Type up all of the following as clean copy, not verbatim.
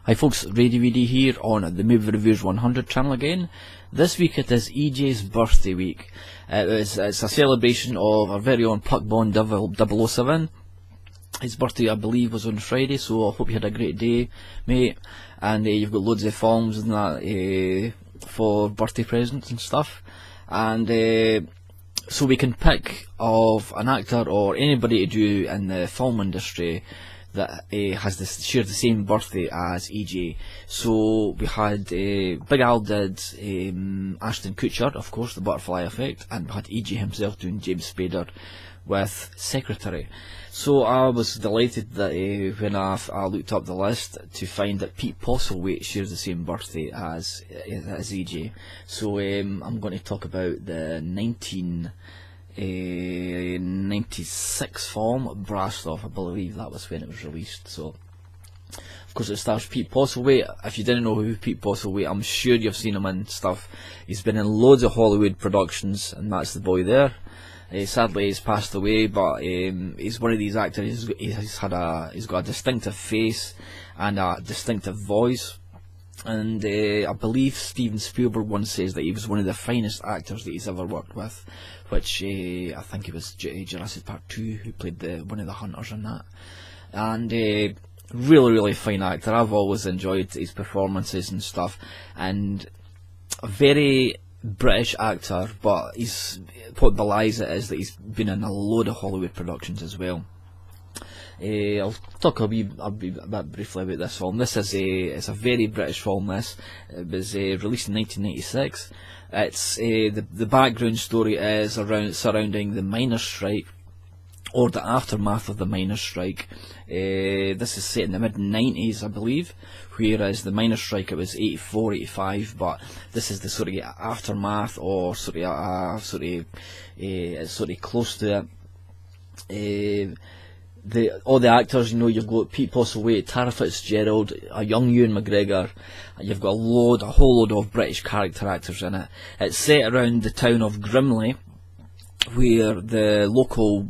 Hi folks, RAYDVD here on the Movie Reviewers 100 channel again. This week it is EJ's birthday week. It's a celebration of our very own Puck Bond 007. His birthday, I believe, was on Friday, so I hope you had a great day, mate. And you've got loads of films and that for birthday presents and stuff. And so we can pick of an actor or anybody to do in the film industry that has shared the same birthday as EJ. So we had Big Al did Ashton Kutcher, of course, The Butterfly Effect, and we had EJ himself doing James Spader with Secretary. So I was delighted that when I looked up the list to find that Pete Postlethwaite shares the same birthday as EJ. So I'm going to talk about the 1996 film Brastoff. I believe that was when it was released. So of course it stars Pete Postlethwaite. If you didn't know who Pete Postlethwaite, I'm sure you've seen him in stuff. He's been in loads of Hollywood productions, and that's the boy there. Sadly he's passed away, but he's one of these actors. He's got a distinctive face and a distinctive voice. And I believe Steven Spielberg once says that he was one of the finest actors that he's ever worked with, which I think it was Jurassic Park 2 who played one of the hunters in that. And really fine actor. I've always enjoyed his performances and stuff, and a very British actor, but what belies it is that he's been in a load of Hollywood productions as well. I'll talk a bit briefly about this film. It's a very British film. It was released in 1996. It's the background story is surrounding the miners' strike, or the aftermath of the miners' strike. This is set in the mid-90s, I believe, whereas the miners' strike, it was 84, 85, but this is the sort of aftermath, or it's sort of close to it. All the actors, you've got Pete Postlethwaite, Tara Fitzgerald, a young Ewan McGregor, and you've got a whole load of British character actors in it. It's set around the town of Grimley, where the local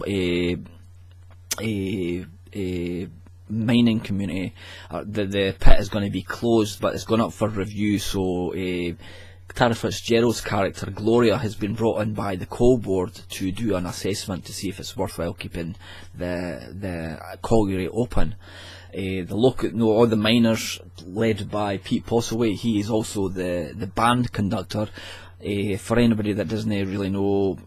mining community, the pit is going to be closed, but it's gone up for review. So Tara Fitzgerald's character Gloria has been brought in by the coal board to do an assessment to see if it's worthwhile keeping the colliery open. All the miners, led by Pete Postlethwaite, he is also the band conductor. For anybody that doesn't really know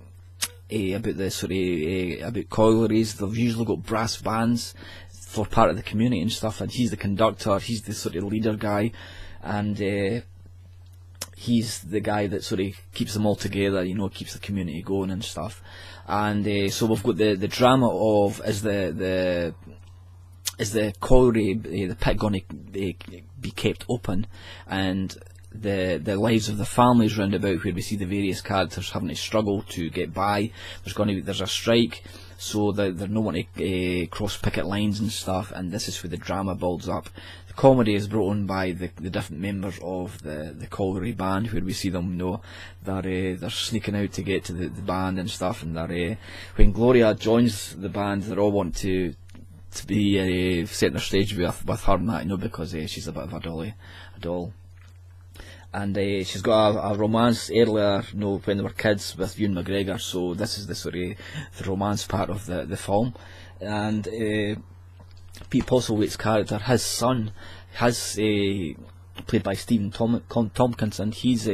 about about collieries, they've usually got brass bands for part of the community and stuff, and he's the conductor, he's the sort of leader guy, and he's the guy that sort of keeps them all together, keeps the community going and stuff. And so we've got the drama of is the colliery, the pit going to be kept open, and the lives of the families round about, where we see the various characters having to struggle to get by. There's a strike, so there's no one to cross picket lines and stuff, and this is where the drama builds up. The comedy is brought on by the different members of the colliery band, where we see them, they're sneaking out to get to the band and stuff, and when Gloria joins the band, they all want to be setting the stage with her and that, because she's a bit of a doll. And she's got a romance earlier, when they were kids, with Ewan McGregor. So this is the romance part of the film. And Pete Postlethwaite's character, his son, played by Stephen Tompkinson. He's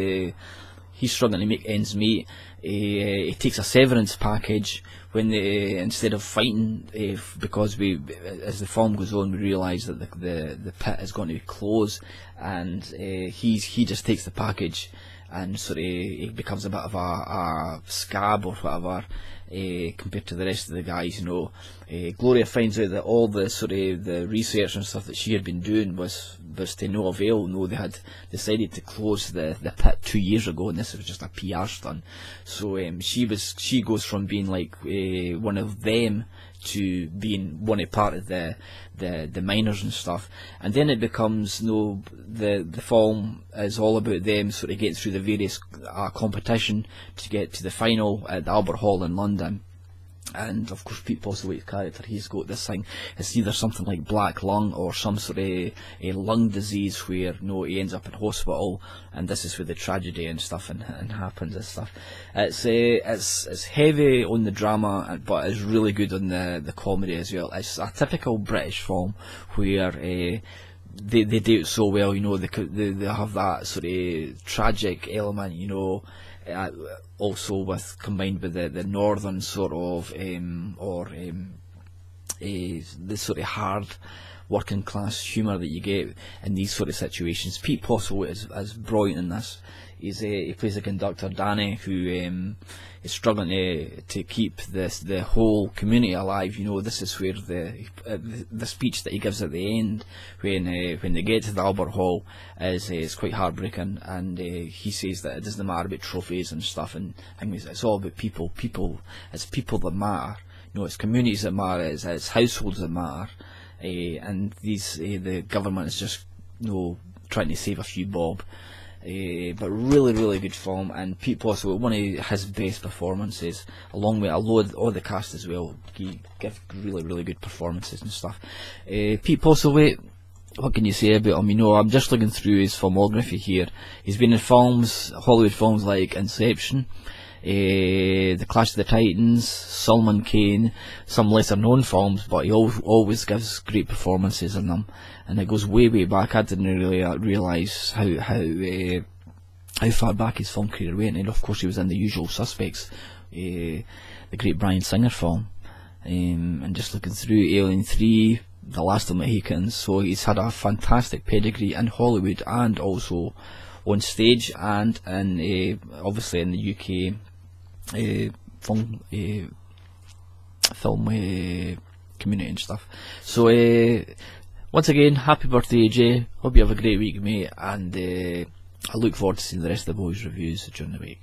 struggling to make ends meet. He takes a severance package when instead of fighting, because as the film goes on, we realise that the pit is going to close, and he just takes the package, and he becomes a bit of a scab or whatever, compared to the rest of the guys. Gloria finds out that all the research and stuff that she had been doing was to no avail. They had decided to close the pit 2 years ago, and this was just a PR stunt. So she goes from being like one of them to being one part of the miners and stuff, and then it becomes the film is all about them sort of getting through the various competition to get to the final at the Albert Hall in London. And of course Pete Postlethwaite's character, he's got this thing, it's either something like black lung or some sort of a lung disease where he ends up in hospital, and this is where the tragedy and stuff and happens and stuff. It's heavy on the drama, but it's really good on the comedy as well. It's a typical British film where they do it so well, they have that sort of tragic element, also combined with the northern sort of the sort of hard working class humour that you get in these sort of situations. Pete Postlethwaite is brilliant in this. He plays the conductor Danny, who is struggling to keep the whole community alive. This is where the speech that he gives at the end when they get to the Albert Hall is quite heartbreaking, and he says that it doesn't matter about trophies and stuff, and it's all about people. It's people that matter. It's communities that matter. It's households that matter, and the government is just trying to save a few bob. But really good film, and Pete Postlethwaite, one of his best performances, along with all the cast as well. He give really good performances and stuff. Pete Postlethwaite, what can you say about him? I'm just looking through his filmography here. He's been in Hollywood films like Inception, The Clash of the Titans, Solomon Kane, some lesser known films, but he always gives great performances in them, and it goes way back. I didn't really realise how far back his film career went, and of course he was in The Usual Suspects, the great Bryan Singer film, and just looking through Alien 3, The Last of the Mohicans, so he's had a fantastic pedigree in Hollywood and also on stage, and obviously in the UK film community and stuff. So once again, happy birthday AJ, hope you have a great week, mate, and I look forward to seeing the rest of the boys' reviews during the week.